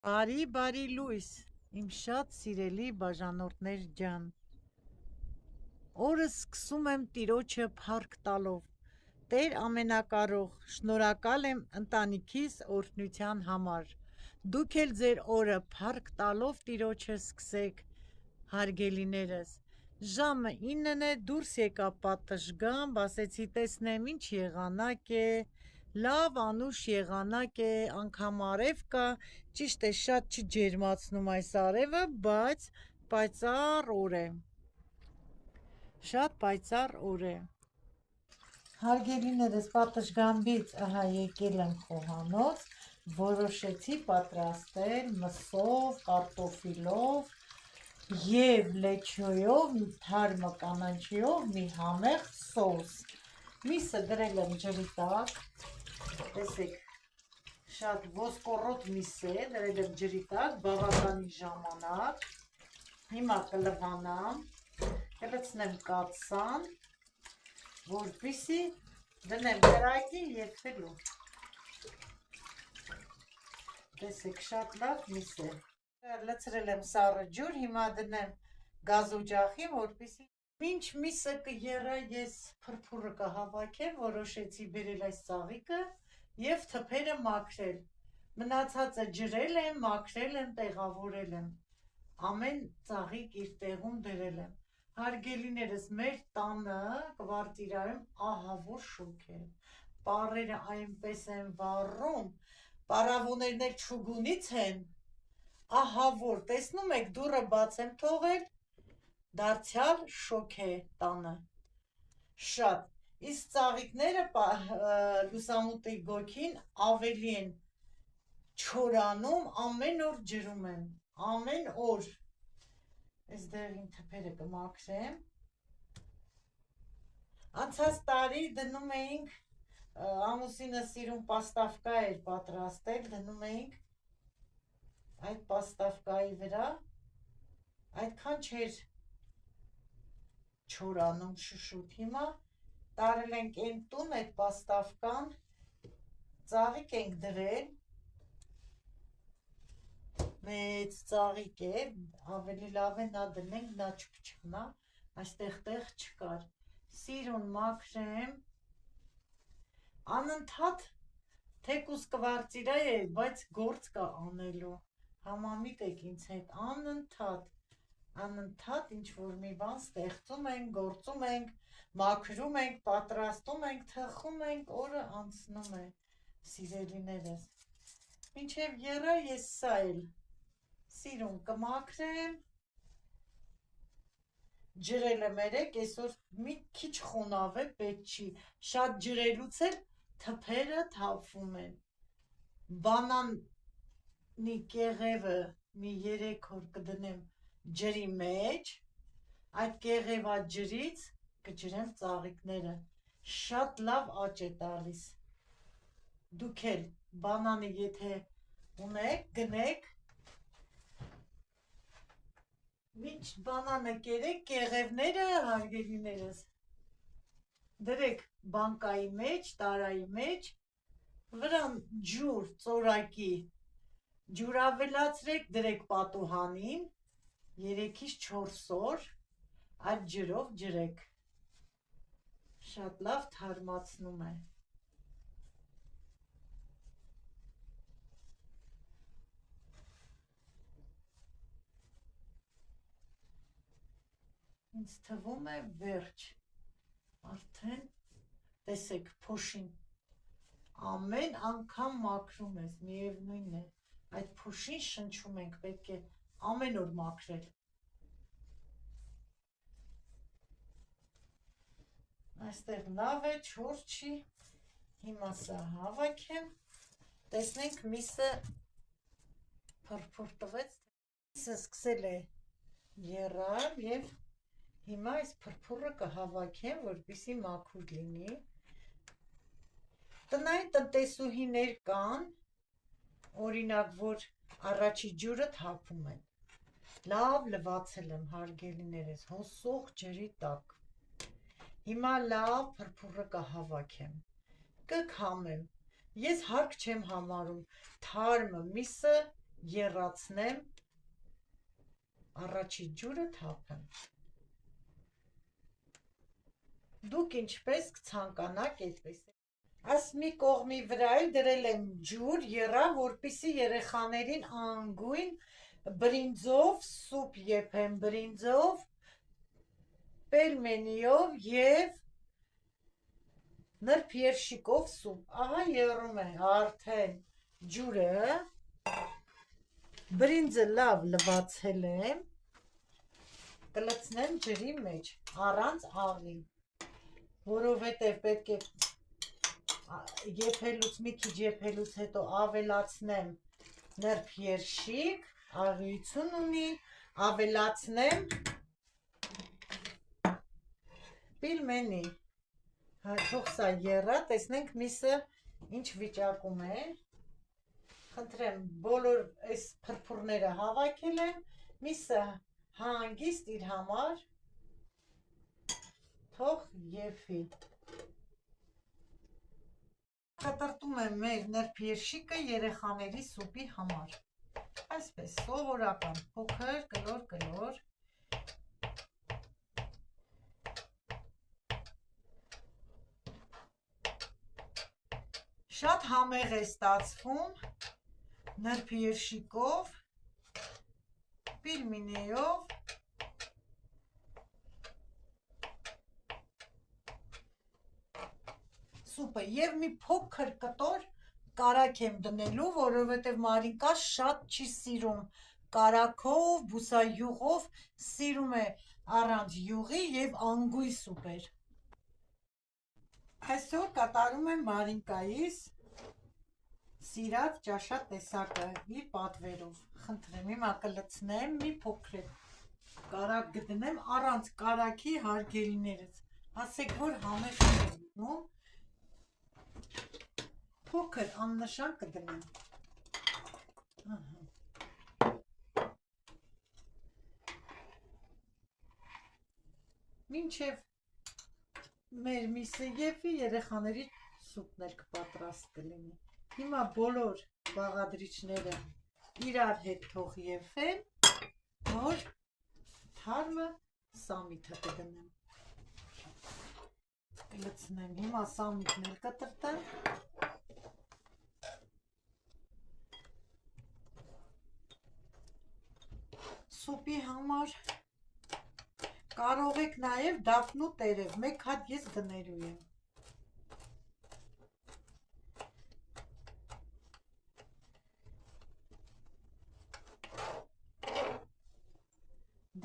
Բարի լույս, իմ շատ սիրելի բաժանորդներ ջան, օրս սկսում եմ տիրոջը փառք տալով, Տեր ամենակարող, շնորհակալ եմ ընտանիքիս օրհնության համար, դուք էլ ձեր օրը փառք տալով տիրոջը սկսեք, հարգելիներս, ժամը 9-ն է, դուրս եկա պատշգամբ, ասեցի տեսնեմ ինչ եղանակ է, լավ անուշ եղանակ է, անգամ արև կա, ճիշտ է շատ չջերմացնում այս արևը, բայց պայծառ օր է, շատ պայծառ օր է, հարգելիներս պատշգամբից ահա եկել եմ խոհանոց, որոշեցի պատրաստել մսով, կարտոֆիլով և լեչոյով, թարմը կանաչիով մի համեղ սոուս, միսը դրել եմ ջրի տակ, տեսեք, շատ ոսկորոտ միս է, դրել եմ ջրի տակ, բավականի ժամանակ, հիմա կլվանամ, կլցնեմ կաթսան, որպեսզի դնեմ կրակի և խելու, տեսեք, շատ լավ միս է, լցրել եմ սառը ջուր, հիմա դնեմ գազօջախի, որպեսզի մինչ միսը կեռա ես փրփուրը կհավաքեմ, որոշեցի բերել այս ծաղիկը և թփերը մաքրել, մնացածը ջրել եմ, մաքրել եմ, տեղավորել եմ, ամեն ծաղիկ իր տեղում դրել եմ, հարգելիներս մեր տանը կվարտիրայում ահա որ շոգ է, պառերը այնպես են վառում, պառավոներն էլ չուգունից են, ահա որ, տեսնում եք դուռը բաց եմ թողել, դարձյալ շոգ է տանը, շատ, իսկ ծաղիկները լուսամուտի գոգին ավելի են չորանում, ամեն օր ջրում եմ, ամեն օր, այս դեղին թփերը կմաքրեմ, անցած տարի դնում էինք, ամուսինս սիրուն պաստավկա էր պատրաստել, դնում էինք այդ պաստավկայի վրա, այդքան չէր չորանում շշուտ, հիմա տարել ենք են տուն այդ պաստավկան, ծաղիկ ենք դրել, մեծ ծաղիկ է, ավելի լավ է նա դնենք, նա չփչկնա, այստեղ տեղ չկար, սիրուն մաքրեմ, անընդհատ թեկուզ կվարտիրայ է, բայց գործ կա անելու, համամիտ եք ինձ հետ, անընդհատ ինչ-որ մի բան ստեղծում ենք, գործում ենք, մաքրում ենք, պատրաստում ենք, թխում ենք, օրը անցնում է, սիրելիներս, մինչև եռա ես սա էլ սիրուն կմաքրեմ, ջրելը մերեք, այսօր մի քիչ խոնավ է, պետք չի, շատ ջրելուց էլ թփերը թափվում են, բանանի կեղևը մի 3 օր կդնեմ ջրի մեջ, այդ կեղևա ջրից կջրեմ ծաղիկները, շատ լավ աճ է տալիս, դուք էլ բանանի եթե ունեք, գնեք, մինչ բանանը կերեք, կեղևները հարգելիներս, դրեք բանկայի մեջ, տարայի մեջ, վրան ջուր ծորակի, ջուր ավելացրեք, դրեք պատուհանին, 3-ից 4 օր, այդ ջրով ջրեք, շատ լավ թարմացնում է, ինձ թվում է վերջ, արդեն տեսեք փոշին, ամեն անգամ մաքրում ես, միևնույն է, այդ փոշին շնչում ենք, պետք է ամեն օր մաքրել, այստեղ լավ է, չոր չի, հիմա սա հավաքեմ, տեսնենք միսը փրփուր տվեց, միսը սկսել է եռալ և հիմա այս փրփուրը կհավաքեմ, որպեսզի մաքուր լինի, տնային տնտեսուհիներ կան, օրինակ, որ առաջի ջուրը թափում են, լավ լվացել եմ հարգելիներս, հոսող ջրի տակ, հիմա լավ փրփուրը կհավաքեմ, կքամեմ, ես հարկ չեմ համարում թարմը միսը եռացնեմ, առաջի ջուրը թափեմ։ Դուք ինչպես կցանկանաք այդպես։ Այս մի կողմի վրա էլ դրել եմ ջուր, եռա, որպեսզի երեխաներին անգույն բրինձով սուպ եփեմ, բրինձով, պելմենիով և նրբերշիկով սուպ։ Ահա եռում է արդեն ջուրը, բրինձը լավ լվացել եմ, կլցնեմ ջրի մեջ, առանց աղի, որովհետև պետք է եփելուց, մի քիչ եփելուց հետո ավելացնեմ նրբերշիկ, աղիություն ունի, ավելացնեմ պիլմենի, թող սա եռա, տեսնենք միսը ինչ վիճակում է, խնդրեմ, բոլոր այս փրփուրները հավաքել եմ, միսը հանգիստ իր համար, թող եփի։ Կտրտում եմ մեր նրբերշիկը երեխաների սուպի համար, այսպես սովորական, փոքր, կլոր, շատ համեղ է ստացվում, նրբերշիկով, պիլմենիով, սուպը և մի փոքր կտոր կարագ եմ դնելու, որովհետև Մարինկա շատ չի սիրում կարագով, բուսայուղով, սիրում է առանց յուղի և անգույն սուպեր։ Այսօր կատարում եմ Մարինկայիս սիրած ճաշատեսակը իր պատվերով։ Խնդրեմ, հիմա կլցնեմ, մի փոքր կարագ կդնեմ առանց կարագի հարգելիներս, ասեք որ համեղ չեմ դնում, փոքր աննշան կդնեմ։ Մինչև մեր միսը եփի, երեխաների սուպն էլ կպատրաստ կլինի։ Հիմա բոլոր բաղադրիչները իրար հետ թող եփեն, որ թարմը սամիթը կդնեմ։ Կլցնեմ, հիմա սամիթն էլ կտրտեմ։ Սուպի համար կարող եք նաև դափնու տերև, մեկ հատ ես դնելու եմ։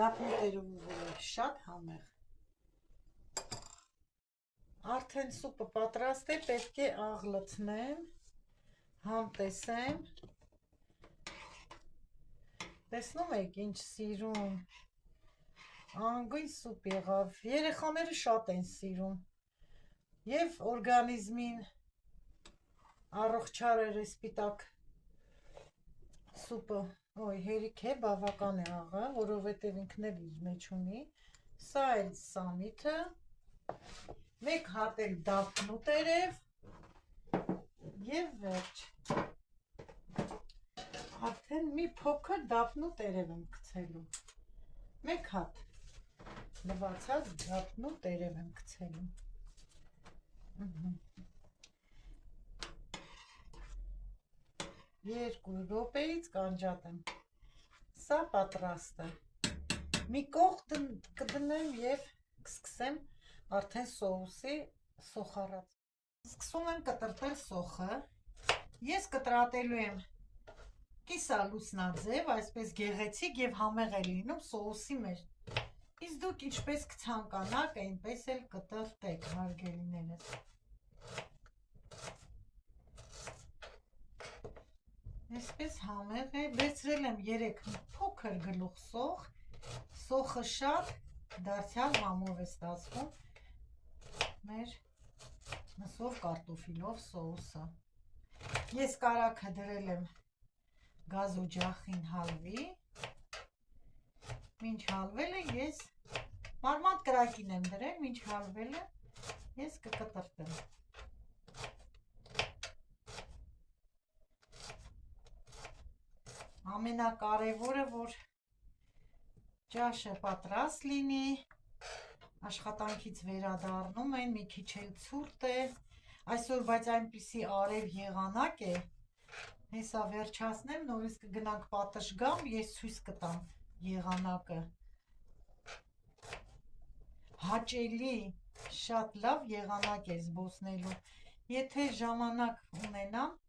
Դափնու տերևը շատ համեղ։ Արդեն սուպը պատրաստ է, պետք է աղ լցնեմ, համտեսեմ։ Տեսնում եք ինչ սիրուն, անգույն սուպ եղավ, երեխաները շատ են սիրում և օրգանիզմին առողջարար է սպիտակ սուպը, հերիք է, բավական է աղը, որովհետև ինքն էլ իր մեջ ունի, սա էլ սամիթը, մեկ հատ էլ դափնու տերև և վերջ։ Արդեն մի փոքր դափնու տերև եմ գցելու, մեկ հատ լվացած դափնու տերև եմ գցելու։ Երկու րոպեից կանջատեմ, սա պատրաստ է, մի կողմ կդնեմ և կսկսեմ արդեն սոուսի սոխարած։ Սկսում եմ կտրտել սոխը, ես կտրատելու եմ կիսալուսնաձև, այսպես գեղեցիկ և համեղ է լինում սոուսի մեջ, իսկ դուք ինչպես կցանկանաք, այնպես էլ կտրտեք, հարգելիներս։ Այսպես համեղ է, վերցրել եմ 3 փոքր գլուխ սոխ, սոխը շատ դարձյալ համով է ստացվում մեր մսով կարտոֆիլով սոուսը։ Ես կարագը դրել եմ գազօջախին հալվի, մինչ հալվել է ես մարմանդ կրակին եմ դրել, մինչ հալվել է ես կկտրտեմ։ ամենակարևորը, որ ջաշը պատրաստ լինի, աշխատանքից վերադառնում են, մի քիչ էլ ցուրտ է, այսօր բայց այնպիսի արև եղանակ է, հեսա վերջացնեմ, նորից կգնանք պատշգամբ, ես ցույց կտամ եղանակը, հաճելի, շատ լավ եղանակ է զբոսնելու, եթե ժամանակ ունենամ,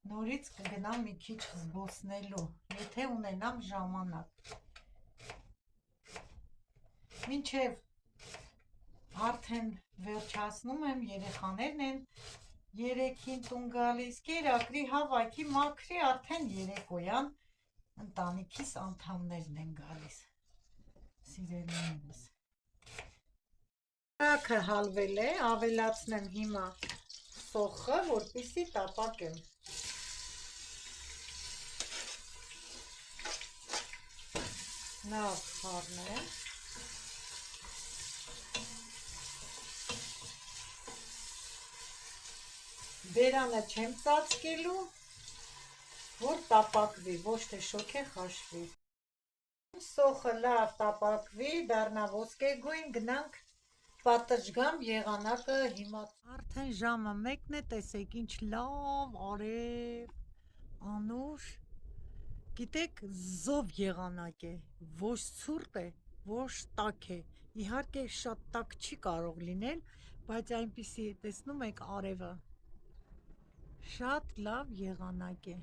նորից կգնամ մի քիչ զբոսնելու, եթե ունենամ ժամանակ, մինչև արդեն վերջացնում եմ, երեխաներն են 3-ին տուն գալիս, կերակրի, հավաքի, մաքրի, արդեն երեկոյան ընտանիքիս անդամներն են գալիս, սիրելիներս։ Կրակը հալվել է, ավելացնեմ հիմա սոխը, որպեսզի տապակեմ։ Լավ խառնեմ։ Բերանը չեմ ծածկելու, որ տապակվի, ոչ թե շոգե խաշվի։ Սոխը լավ տապակվի, դառնա ոսկեգույն, գնանք պատշգամբ եղանակը հիմա։ Արդեն ժամը 1-ն է, տեսեք ինչ լավ արև, անուր, գիտեք, զով եղանակ է, ոչ ցուրտ է, ոչ տաք է, իհարկե շատ տաք չի կարող լինել, բայց այնպիսի տեսնում եք արևը, շատ լավ եղանակ է։